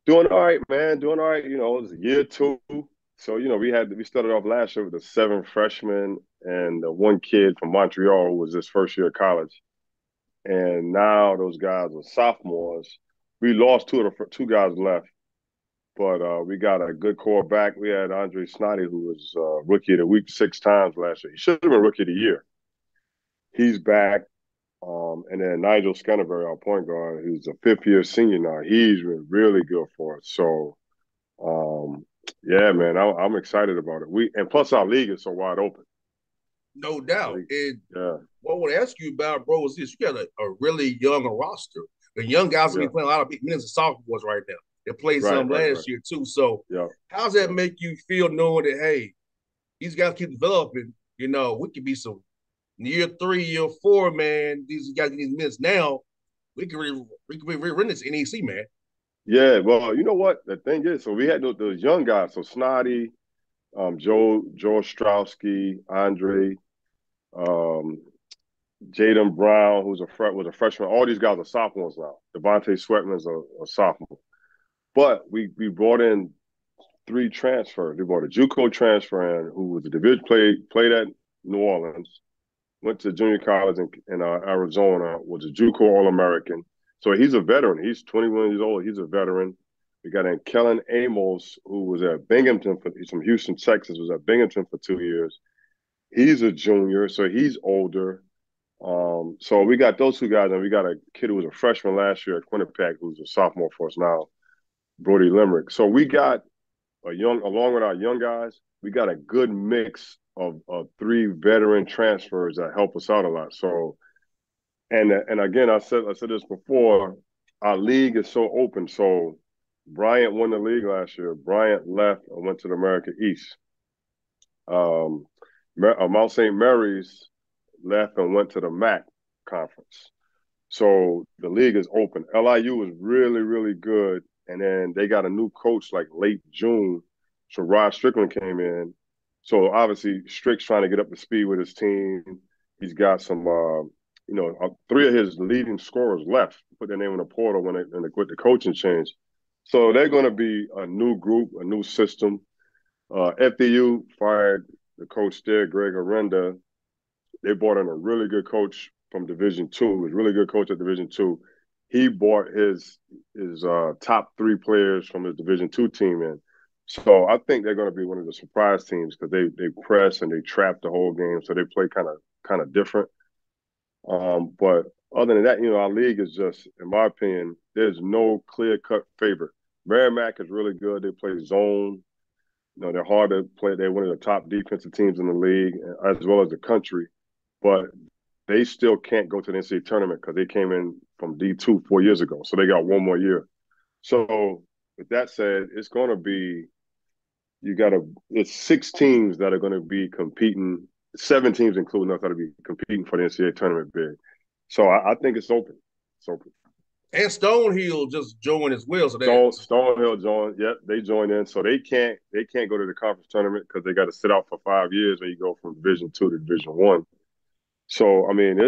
Doing all right, man. Doing all right. It was year two. So, we started off last year with the seven freshmen and the one kid from Montreal who was his first year of college. And now those guys are sophomores. We lost two of the two guys left, but we got a good core back. We had Andre Snoddy, who was rookie of the week six times last year. He should have been rookie of the year. He's back. And then Nigel Scanterbury, our point guard, who's a fifth year senior now. He's been really good for us. So, um, yeah, man, I'm excited about it. And plus our league is so wide open. No doubt. Like, And yeah, what I want to ask you about, bro, is this: you got a really young roster. The young guys will be yeah, playing a lot of big minutes of sophomores right now. They played right, some right, right. last year too. So, Yeah, how does that yeah, make you feel knowing that hey, these guys keep developing? We could be some year three, year four, man. These guys get these minutes now. We can really win this NEC, man. yeah. Well, you know what the thing is, so we had those young guys. So Snotty, Joe Strowski, Andre, um, Jaden Brown, was a freshman. All these guys are sophomores now. Devontae Sweatman's a sophomore. But we brought in three transfers. We brought a JUCO transfer in who was a division played at New Orleans, went to junior college in Arizona, was a JUCO All American. So he's a veteran. He's 21 years old. He's a veteran. We got in Kellen Amos, who was at Binghamton he's from Houston, Texas, was at Binghamton for 2 years. He's a junior, so he's older. So we got those two guys, and we got a kid who was a freshman last year at Quinnipiac, who's a sophomore for us now, Brody Limerick. So we got along with our young guys, we got a good mix of three veteran transfers that help us out a lot. So, and again, I said this before, our league is so open. So, Bryant won the league last year. Bryant left and went to the American East. Um, Mount St. Mary's left and went to the MAC conference. So the league is open. LIU is really, really good. And then they got a new coach like late June. So Rod Strickland came in. So obviously Strick's trying to get up to speed with his team. He's got some, three of his leading scorers left, put their name in the portal with the coaching change. So they're going to be a new group, a new system. FDU fired the coach there, Greg Arenda. They brought in a really good coach from Division Two. Was really good coach at Division Two. He brought his top three players from his Division Two team in. So I think they're going to be one of the surprise teams because they press and they trap the whole game. So they play kind of different. But other than that, our league is just, in my opinion, there's no clear cut favorite. Merrimack is really good. They play zone. They're hard to play. They're one of the top defensive teams in the league, as well as the country. But they still can't go to the NCAA tournament because they came in from D2 4 years ago. So they got one more year. So with that said, it's going to be, it's six teams that are going to be competing, seven teams including us that will be competing for the NCAA tournament bid. So I think it's open. It's open. And Stonehill just joined as well. So that Stonehill joined. Yep, they joined in. So they can't go to the conference tournament because they got to sit out for 5 years when you go from Division Two to Division One. So I mean,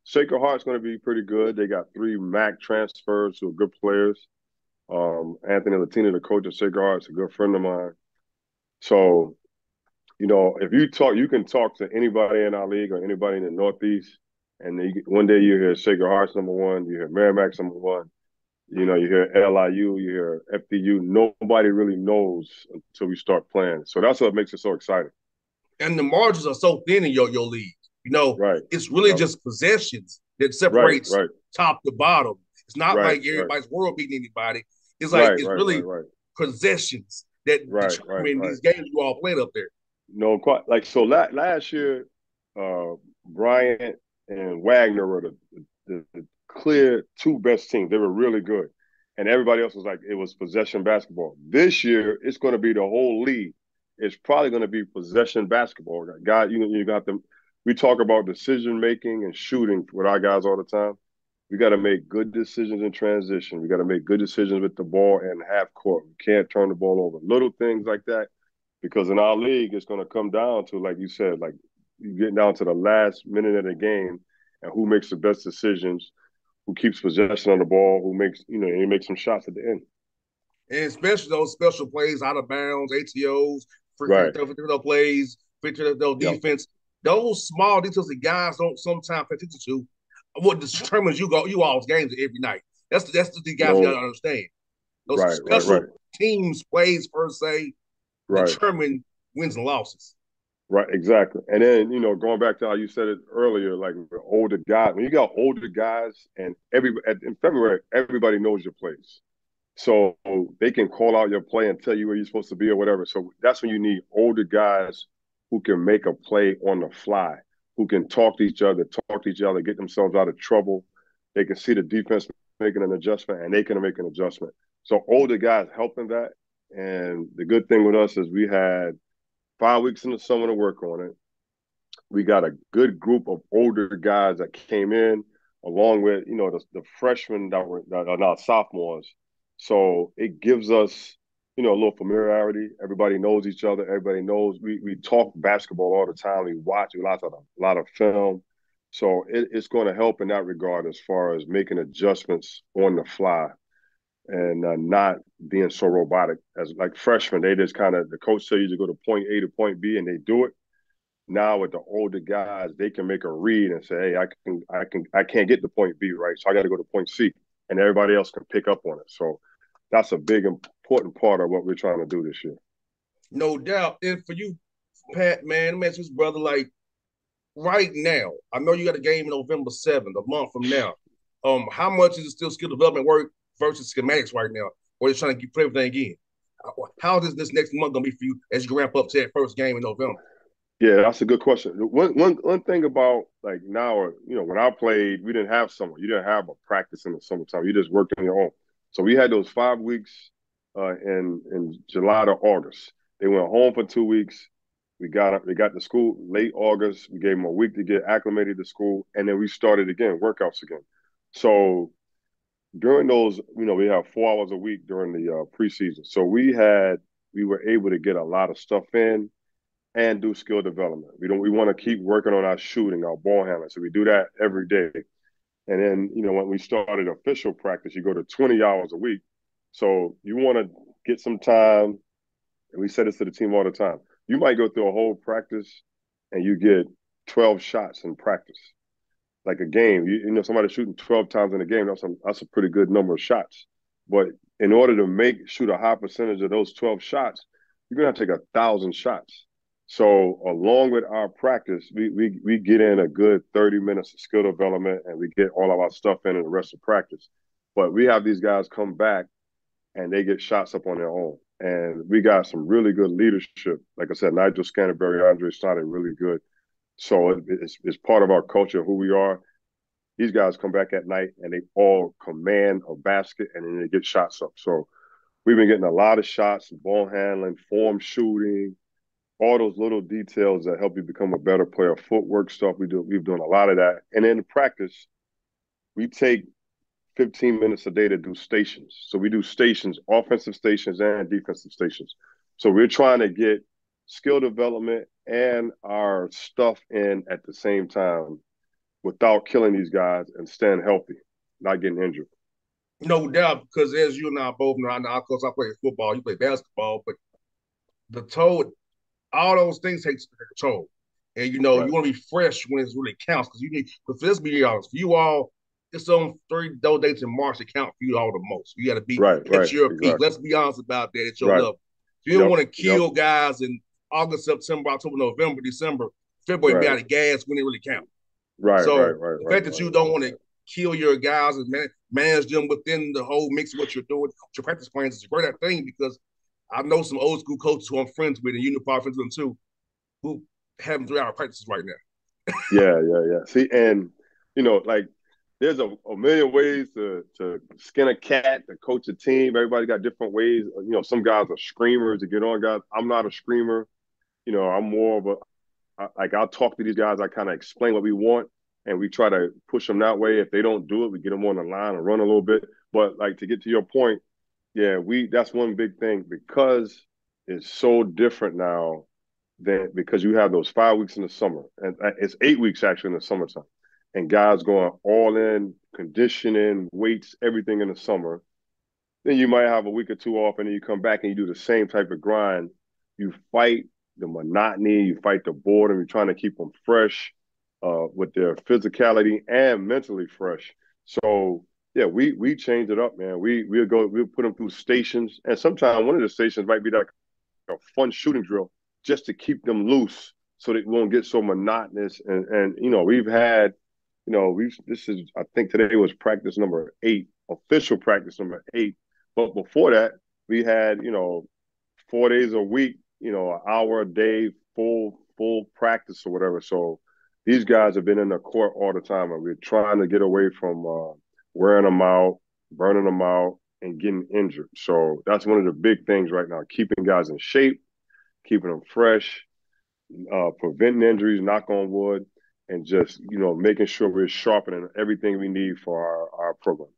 Sacred Heart's going to be pretty good. They got three MAC transfers who are good players. Anthony Latino, the coach of Sacred Heart, is a good friend of mine. So if you can talk to anybody in our league or anybody in the Northeast, and one day you hear Sacred Heart's number one, you hear Merrimack's number one. You hear LIU, you hear FDU. Nobody really knows until we start playing. So that's what makes it so exciting. and the margins are so thin in your league. Right. It's really Yep. just possessions that Right. separates Right. top to bottom. It's not Right. like Right. everybody's world beating anybody. It's like Right. it's Right. Right. really Right. possessions that Right. Right. determine Right. these games you all played up there. No, quite like so. Last year, uh, Bryant and Wagner were the clear two best teams. They were really good, and everybody else was like it was possession basketball. This year, it's going to be the whole league. It's probably going to be possession basketball. God, you got them. We talk about decision making and shooting with our guys all the time. We got to make good decisions in transition. We got to make good decisions with the ball and half court. We can't turn the ball over. Little things like that because in our league, it's going to come down to, like you said, like you getting down to the last minute of the game and who makes the best decisions, who keeps possession on the ball, who makes, he makes some shots at the end. And especially those special plays, out of bounds, ATOs, free Right. throw plays, free throw Yep. defense. Those small details that guys don't sometimes pay attention to. What determines you all's games every night. That's the guys you got to No. understand. Those Right. Right. special Right. teams plays per se Right. determine wins and losses. Right, exactly. And then, going back to how you said it earlier, like the older guys, when you got older guys and in February, everybody knows your plays. So they can call out your play and tell you where you're supposed to be or whatever. So that's when you need older guys who can make a play on the fly, who can talk to each other, get themselves out of trouble. They can see the defense making an adjustment and they can make an adjustment. So older guys helping that. And the good thing with us is we had 5 weeks in the summer to work on it. We got a good group of older guys that came in, along with the freshmen that are now sophomores. So it gives us a little familiarity. Everybody knows each other. Everybody knows we talk basketball all the time. We watch a lot of film. So it's going to help in that regard as far as making adjustments on the fly and not being so robotic. As like freshmen, they just kind of the coach tells you to go to point A to point B, and they do it. Now with the older guys, they can make a read and say, "Hey, I can't get to point B, right? So I got to go to point C," and everybody else can pick up on it. So that's a big important part of what we're trying to do this year. No doubt. And for you, Pat, man, let me ask this brother, like right now, I know you got a game November 7th, a month from now. How much is it still skill development work versus schematics right now? Or just trying to keep everything in? How is this next month gonna be for you as you ramp up to that first game in November? Yeah, that's a good question. One thing about like now, when I played, we didn't have summer. You didn't have a practice in the summertime. You just worked on your own. So we had those 5 weeks in July to August. They went home for 2 weeks. We got to school late August. We gave them a week to get acclimated to school, and then we started again, workouts again. So during those, we have 4 hours a week during the preseason. So we were able to get a lot of stuff in and do skill development. We want to keep working on our shooting, our ball handling. So we do that every day. And then, when we started official practice, you go to 20 hours a week. So you want to get some time, and we say this to the team all the time. You might go through a whole practice and you get 12 shots in practice. Like a game, somebody shooting 12 times in a game, that's a pretty good number of shots. But in order to shoot a high percentage of those 12 shots, you're gonna have to take 1,000 shots. So along with our practice, we get in a good 30 minutes of skill development and we get all of our stuff in the rest of practice. But we have these guys come back and they get shots up on their own. And we got some really good leadership. Like I said, Nigel Scanterbury, Andre started really good. So it's part of our culture, who we are. These guys come back at night and they all command a basket and then they get shots up. So we've been getting a lot of shots, ball handling, form shooting, all those little details that help you become a better player, footwork stuff. We've done a lot of that. And in practice, we take 15 minutes a day to do stations. So we do stations, offensive stations and defensive stations. So we're trying to get skill development and our stuff in at the same time without killing these guys and staying healthy, not getting injured. No doubt, because as you and I both know, of course, I play football, you play basketball, but the toll, all those things take a toll. And you Right. want to be fresh when it really counts because you need. Because let's be honest, for you all, it's on those dates in March that count for you all the most. You got to be Right. at Right. your peak. Exactly. Let's be honest about that at your Right. level. You don't Yep. want to Yep. kill guys in August, September, October, November, December, February, be Right. out of gas when it really counts. Right. Right. So Right. the Right. fact that Right. you don't want to kill your guys and manage them within the whole mix of what you're doing, your practice plans is a great thing because I know some old school coaches who I'm friends with, and you know probably friends with them too, who having 3 hour practices right now. Yeah. Yeah. Yeah. See, and like there's a million ways to skin a cat, to coach a team. Everybody got different ways. Some guys are screamers to get on guys. I'm not a screamer. I'm more of like I'll talk to these guys. I kind of explain what we want, and we try to push them that way. If they don't do it, we get them on the line and run a little bit. But like to get to your point, yeah, that's one big thing because it's so different now than because you have those 5 weeks in the summer, and it's 8 weeks actually in the summertime, and guys going all in, conditioning, weights, everything in the summer. Then you might have a week or two off, and then you come back and you do the same type of grind. You fight the monotony, you fight the boredom. You're trying to keep them fresh with their physicality and mentally fresh. So yeah, we change it up, man. We'll put them through stations, and sometimes one of the stations might be like a fun shooting drill just to keep them loose so they won't get so monotonous. And you know, we've had, you know, we this is I think today was practice number 8, official practice number 8. But before that, we had, you know, 4 days a week, you know, an hour a day, full practice or whatever. So these guys have been in the court all the time, and we're trying to get away from wearing them out, burning them out, and getting injured. So that's one of the big things right now: keeping guys in shape, keeping them fresh, preventing injuries, knock on wood, and just, you know, making sure we're sharpening everything we need for our program.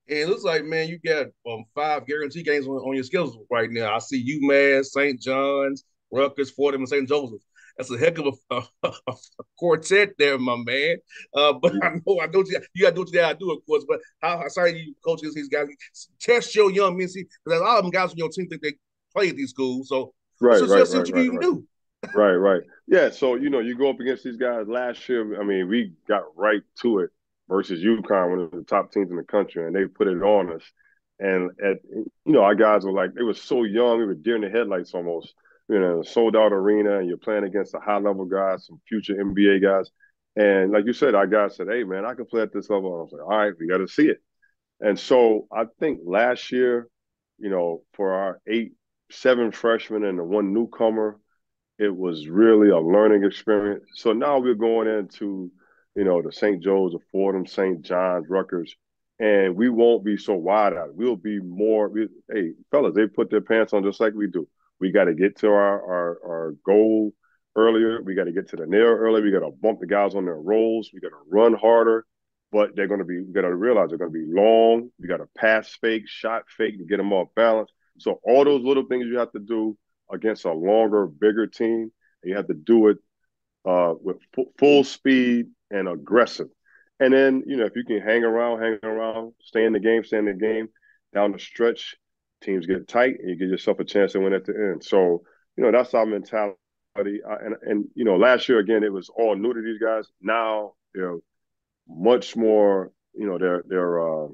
And it looks like, man, you got 5 guarantee games on your schedule right now. I see UMass, St. John's, Rutgers, Fordham, and St. Joseph. That's a heck of a quartet there, my man. But I know you got to do what you got to do, of course. But how sorry you coaches these guys test your young men, see, because a lot of them guys on your team think they play at these schools. So let's Right, just right, see right, what you right, can right. do. Right, right. Yeah, so you know, you go up against these guys last year. I mean, we got right to it versus UConn, one of the top teams in the country, and they put it on us. And you know, our guys were like, they were so young, we were deer in the headlights almost. You know, sold out arena, and you're playing against the high level guys, some future NBA guys. And like you said, our guys said, "Hey, man, I can play at this level." And I was like, "All right, we got to see it." And so I think last year, you know, for our 7 freshmen and the one newcomer, it was really a learning experience. So now we're going into, you know, the St. Joe's, the Fordham, St. John's, Rutgers, and we won't be so wide out. We'll be more, hey, fellas, they put their pants on just like we do. We got to get to our goal earlier. We got to get to the nail earlier. We got to bump the guys on their rolls. We got to run harder. But they're going to be, we got to realize they're going to be long. We got to pass fake, shot fake to get them off balance. So all those little things you have to do against a longer, bigger team. And you have to do it with full speed and aggressive. And then, you know, if you can hang around, stay in the game, down the stretch, teams get tight and you give yourself a chance to win at the end. So, you know, that's our mentality. And you know, last year, again, it was all new to these guys. Now they're much more, you know, they're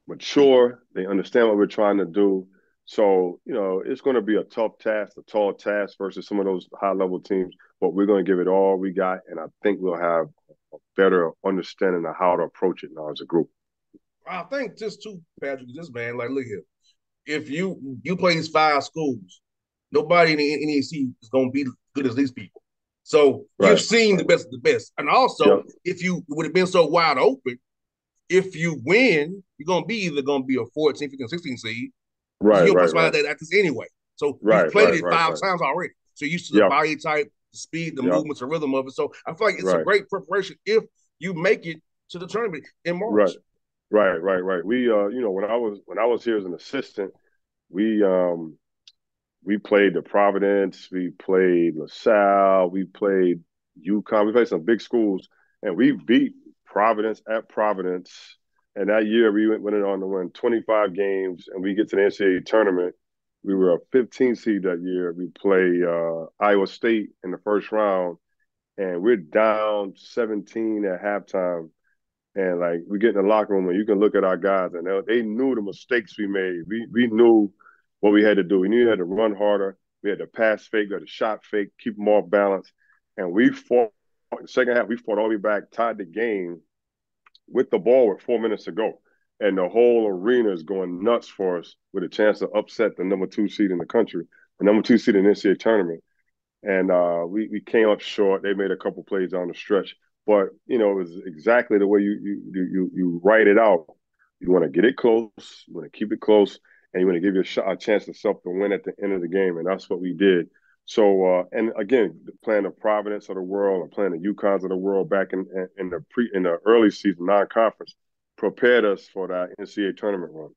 mature. They understand what we're trying to do. So, you know, it's going to be a tough task, a tall task versus some of those high level teams, but we're going to give it all we got. And I think we'll have a better understanding of how to approach it now as a group. I think just too, Patrick, this man, like, look here. If you play these 5 schools, nobody in the NEC is going to be as good as these people. So you've Right. seen the best of the best. And also, Yep. if you would have been so wide open, if you win, you're going to be either going to be a 14, 15, 16 seed, because Right. you don't play Right. somebody Right. like that at this anyway. So you've Right. played Right. it Right. 5 Right. times already. So you're used to the Yep. body type, the speed, the Yep. movements, the rhythm of it. So I feel like it's a Right. great preparation if you make it to the tournament in Right. March. Right. Right. Right. We you know, when I was here as an assistant, we we played the Providence, we played LaSalle, we played UConn, we played some big schools, and we beat Providence at Providence. And that year we went on to win 25 games, and we get to the NCAA tournament. We were a 15 seed that year. We play Iowa State in the first round, and we're down 17 at halftime. And like we get in the locker room and you can look at our guys and they knew the mistakes we made. We knew what we had to do. We knew we had to run harder. We had to pass fake, we had to shot fake, keep them off balance. And we fought the second half, we fought all the way back, tied the game with the ball with 4 minutes to go. And the whole arena is going nuts for us with a chance to upset the number 2 seed in the country, the number 2 seed in the NCAA tournament. And we came up short. They made a couple plays down the stretch, but you know it was exactly the way you write it out. You want to get it close, you want to keep it close, and you want to give a chance to self to win at the end of the game, and that's what we did. So and again, playing the Providence of the world and playing the UConns of the world back in the early season non-conference prepared us for that NCAA tournament run.